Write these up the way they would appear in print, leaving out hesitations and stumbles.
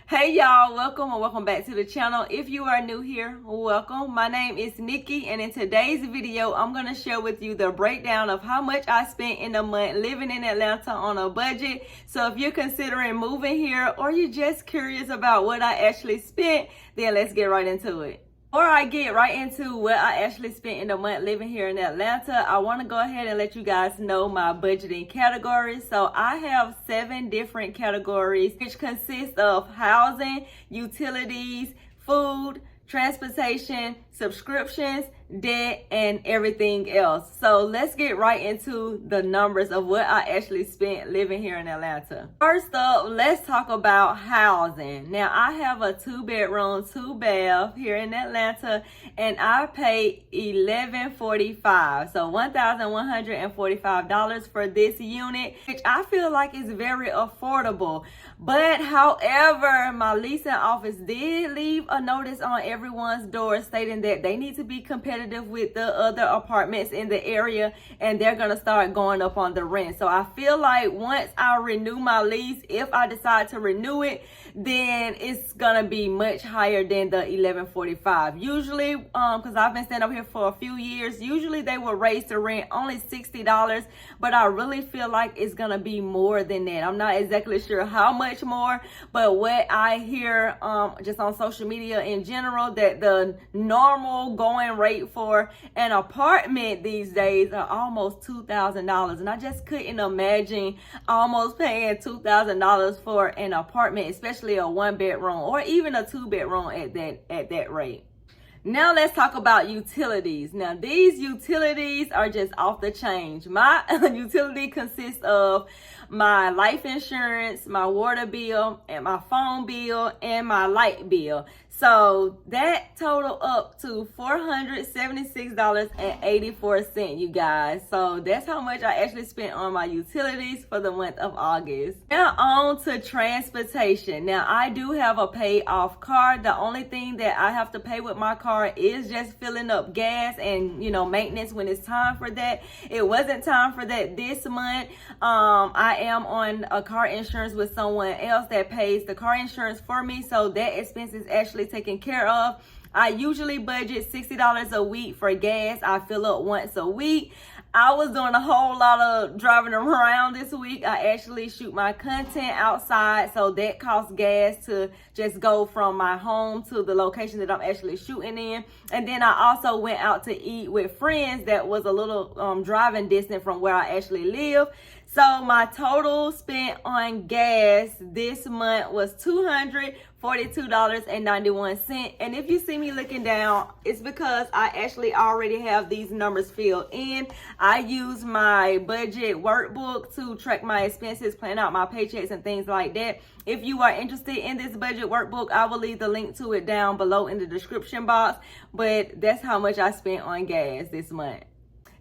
Hey y'all, welcome or welcome back to the channel. If you are new here, welcome. My name is Nikki, and in today's video, I'm going to share with you the breakdown of how much I spent in a month living in Atlanta on a budget. So if you're considering moving here or you're just curious about what I actually spent, then let's get right into it. Before I get right into what I actually spent in a month living here in Atlanta, I want to go ahead and let you guys know my budgeting categories. So I have 7 different categories, which consist of housing, utilities, food, transportation, subscriptions, debt, and everything else. So let's get right into the numbers of what I actually spent living here in Atlanta. First up, let's talk about housing. Now, I have a 2-bedroom, 2-bath here in Atlanta, and I paid $1,145, so $1,145 for this unit, which I feel like is very affordable. But however, my leasing office did leave a notice on everyone's door stating that they need to be competitive with the other apartments in the area, and they're gonna start going up on the rent. So I feel like once I renew my lease, if I decide to renew it, then it's gonna be much higher than the $1,145. Usually, because I've been staying up here for a few years, usually they will raise the rent only $60, but I really feel like it's gonna be more than that. I'm not exactly sure how much more, but what I hear just on social media in general, that the normal going rate for an apartment these days are almost $2,000, and I just couldn't imagine almost paying $2,000 for an apartment, especially a 1-bedroom or even a 2-bedroom at that rate. Now let's talk about utilities. Now these utilities are just off the chain. My utility consists of my life insurance, my water bill, and my phone bill, and my light bill. So that total up to $476.84, you guys. So that's how much I actually spent on my utilities for the month of August. Now on to transportation. Now I do have a paid off car. The only thing that I have to pay with my car is just filling up gas and, maintenance when it's time for that. It wasn't time for that this month. I am on a car insurance with someone else that pays the car insurance for me, so that expense is actually taken care of. I usually budget $60 a week for gas. I fill up once a week. I was doing a whole lot of driving around this week. I actually shoot my content outside, so that costs gas to just go from my home to the location that I'm actually shooting in. And then I also went out to eat with friends that was a little driving distance from where I actually live. So my total spent on gas this month was $242.91. And if you see me looking down, it's because I actually already have these numbers filled in. I use my budget workbook to track my expenses, plan out my paychecks and things like that. If you are interested in this budget workbook, I will leave the link to it down below in the description box. But that's how much I spent on gas this month.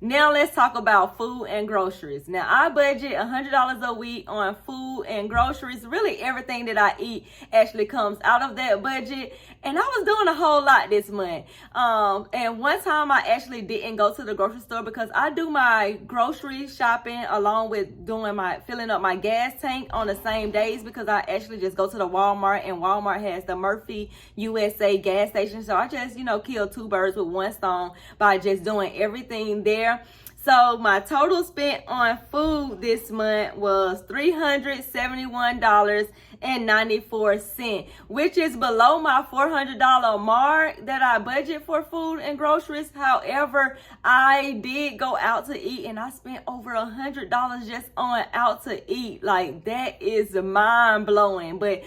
Now let's talk about food and groceries. Now I budget $100 a week on food and groceries. Really everything that I eat actually comes out of that budget. And I was doing a whole lot this month. And one time I actually didn't go to the grocery store because I do my grocery shopping along with filling up my gas tank on the same days, because I actually just go to the Walmart, and Walmart has the Murphy USA gas station. So I just, kill 2 birds with 1 stone by just doing everything there. So my total spent on food this month was $371.94, which is below my $400 mark that I budget for food and groceries. However, I did go out to eat, and I spent over $100 just on out to eat. Like, that is mind blowing. But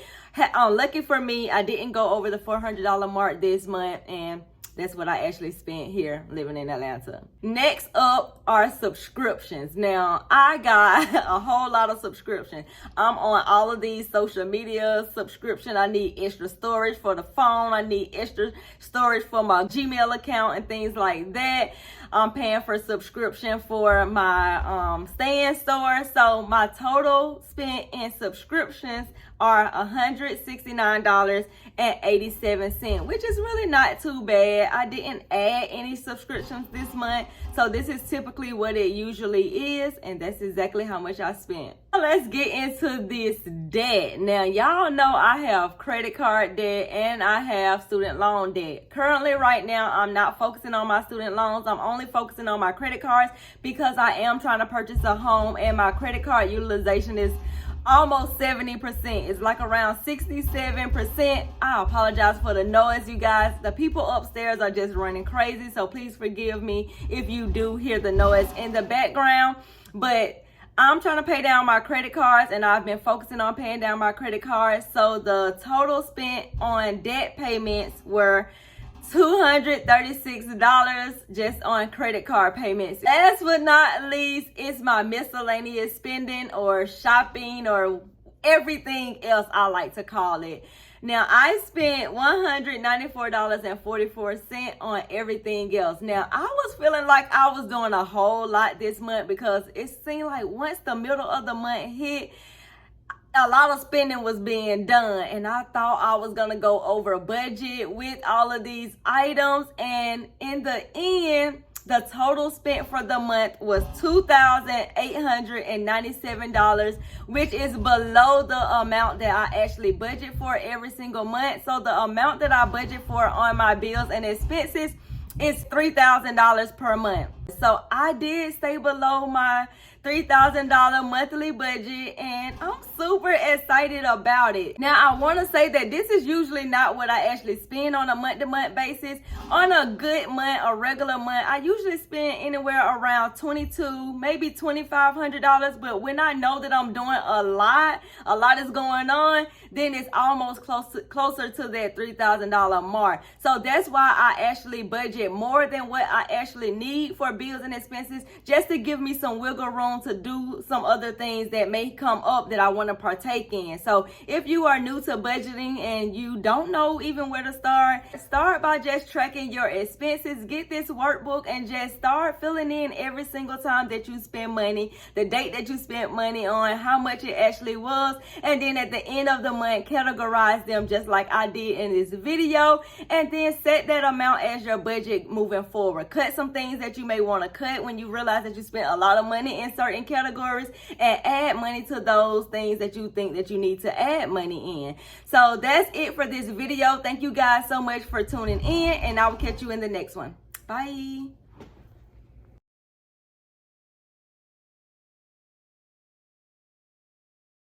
lucky for me, I didn't go over the $400 mark this month, and that's what I actually spent here living in Atlanta. Next up are subscriptions. Now, I got a whole lot of subscriptions. I'm on all of these social media subscription. I need extra storage for the phone. I need extra storage for my Gmail account and things like that. I'm paying for subscription for my stand store. So my total spent in subscriptions are $169.87, which is really not too bad. I didn't add any subscriptions this month, so this is typically what it usually is, and that's exactly how much I spent. Let's get into this debt. Now, y'all know I have credit card debt and I have student loan debt. Currently, right now, I'm not focusing on my student loans. I'm only focusing on my credit cards because I am trying to purchase a home, and my credit card utilization is almost 70%. It's like around 67%. I apologize for the noise, you guys. The people upstairs are just running crazy, so please forgive me if you do hear the noise in the background. But I'm trying to pay down my credit cards, and I've been focusing on paying down my credit cards. So the total spent on debt payments were $236 just on credit card payments. Last but not least, it's my miscellaneous spending or shopping or everything else I like to call it. Now, I spent $194.44 on everything else. Now, I was feeling like I was doing a whole lot this month because it seemed like once the middle of the month hit, a lot of spending was being done, and I thought I was gonna go over budget with all of these items, and in the end, the total spent for the month was $2,897, which is below the amount that I actually budget for every single month. So the amount that I budget for on my bills and expenses is $3,000 per month. So I did stay below my $3,000 monthly budget, and I'm super excited about it. Now, I want to say that this is usually not what I actually spend on a month-to-month basis. On a good month, a regular month, I usually spend anywhere around $2,200, maybe $2,500. But when I know that I'm doing a lot is going on, then it's almost closer to that $3,000 mark. So that's why I actually budget more than what I actually need for bills and expenses, just to give me some wiggle room to do some other things that may come up that I want to partake in. So if you are new to budgeting and you don't know even where to start by just tracking your expenses. Get this workbook and just start filling in every single time that you spend money, the date that you spent money on, how much it actually was, and then at the end of the month, categorize them just like I did in this video, and then set that amount as your budget moving forward. Cut some things that you may want to cut when you realize that you spent a lot of money in certain categories, and add money to those things that you think that you need to add money in. So that's it for this video. Thank you guys so much for tuning in, and I will catch you in the next one. Bye.